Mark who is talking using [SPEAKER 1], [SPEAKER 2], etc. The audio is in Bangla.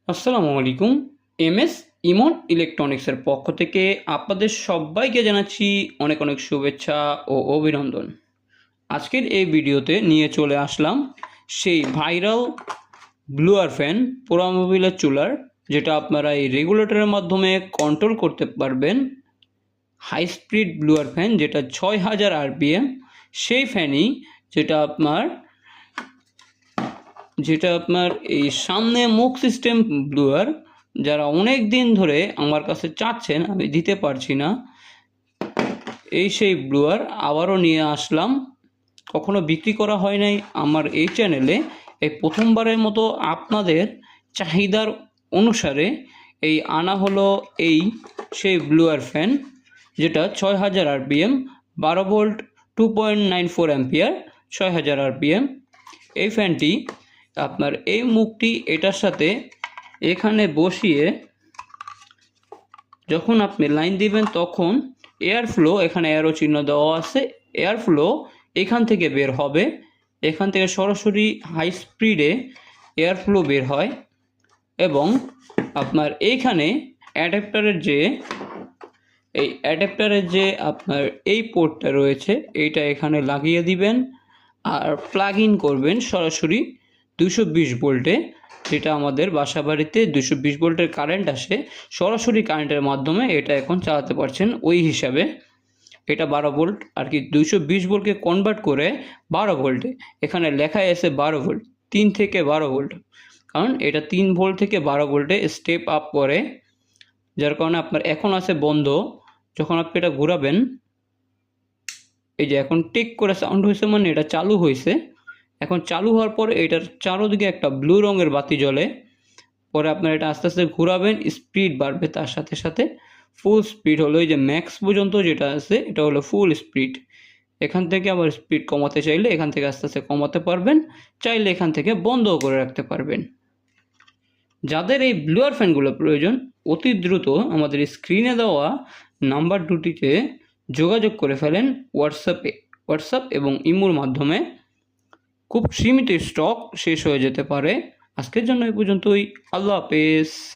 [SPEAKER 1] আসসালামু আলাইকুম। এমএস ইমন ইলেকট্রনিক্সের পক্ষ থেকে আপনাদের সবাইকে জানাচ্ছি অনেক অনেক শুভেচ্ছা ও অভিনন্দন। আজকের এই ভিডিওতে নিয়ে চলে আসলাম সেই ভাইরাল ব্লুয়ার ফ্যান পোড়া মোবিলের চুলার, যেটা আপনারা এই রেগুলেটরের মাধ্যমে কন্ট্রোল করতে পারবেন। হাই স্পিড ব্লুয়ার ফ্যান যেটা 6000 আরপিএম, সেই ফ্যানই যেটা আপনার এই সামনে মুখ সিস্টেম ব্লুয়ার, যারা অনেক দিন ধরে আমার কাছে চাচ্ছেন, আমি দিতে পারছি না। এই সেই ব্লুয়ার আবারও নিয়ে আসলাম। কখনো বিক্রি করা হয় নাই আমার এই চ্যানেলে, এই প্রথমবারের মতো আপনাদের চাহিদার অনুসারে এই আনা হলো এই সেই ব্লুয়ার ফ্যান, যেটা 6000 আরপিএম, 12 ভোল্ট, 2.94 অ্যাম্পিয়ার, 6000 আরপিএম। এই ফ্যানটি আপনার এই মুখটি এটার সাথে এখানে বসিয়ে যখন আপনি লাইন দিবেন তখন এয়ার ফ্লো, এখানে অ্যারো চিহ্ন দেওয়া আছে, এয়ার ফ্লো এখান থেকে বের হবে। এখান থেকে সরাসরি হাই স্পিডে এয়ার ফ্লো বের হয়। এবং আপনার এইখানে অ্যাডাপ্টারের যে আপনার এই পোর্টটা রয়েছে, এইটা এখানে লাগিয়ে দিবেন আর প্লাগ ইন করবেন সরাসরি 220 ভোল্টে। যেটা আমাদের বাসা বাড়িতে 220 ভোল্টের কারেন্ট আসে, সরাসরি কারেন্টের মাধ্যমে এটা এখন চালাতে পারছেন। ওই হিসাবে এটা 12 ভোল্ট আর কি, 220 ভোল্টকে কনভার্ট করে 12 ভোল্টে, এখানে লেখাই আছে 12 ভোল্ট, 3 থেকে 12 ভোল্ট, কারণ এটা 3 ভোল্ট থেকে 12 ভোল্টে স্টেপ আপ করে। যার কারণে আপনার এখন আছে বন্ধ, যখন আপনি এটা ঘোরাবেন, এই যে এখন টিক করে সাউন্ড হয়েছে, মানে এটা চালু হয়েছে। এখন চালু হওয়ার পর এটার চারোদিকে একটা ব্লু রঙের বাতি জ্বলে। পরে আপনার এটা আস্তে আস্তে ঘোরাবেন, স্পিড বাড়বে তার সাথে সাথে। ফুল স্পিড হলো এই যে ম্যাক্স পর্যন্ত যেটা আছে, এটা হলো ফুল স্পিড। এখান থেকে আবার স্পিড কমাতে চাইলে এখান থেকে আস্তে আস্তে কমাতে পারবেন, চাইলে এখান থেকে বন্ধও করে রাখতে পারবেন। যাদের এই ব্লুয়ার ফ্যানগুলো প্রয়োজন, অতি দ্রুত আমাদের স্ক্রিনে দেওয়া নাম্বার দুটিতে যোগাযোগ করে ফেলেন হোয়াটসঅ্যাপ এবং ইমোর মাধ্যমে। খুব সীমিত স্টক শেষ হয়ে যেতে পারে। আজকের জন্য এই পর্যন্তই। আল্লাহ হাফেজ।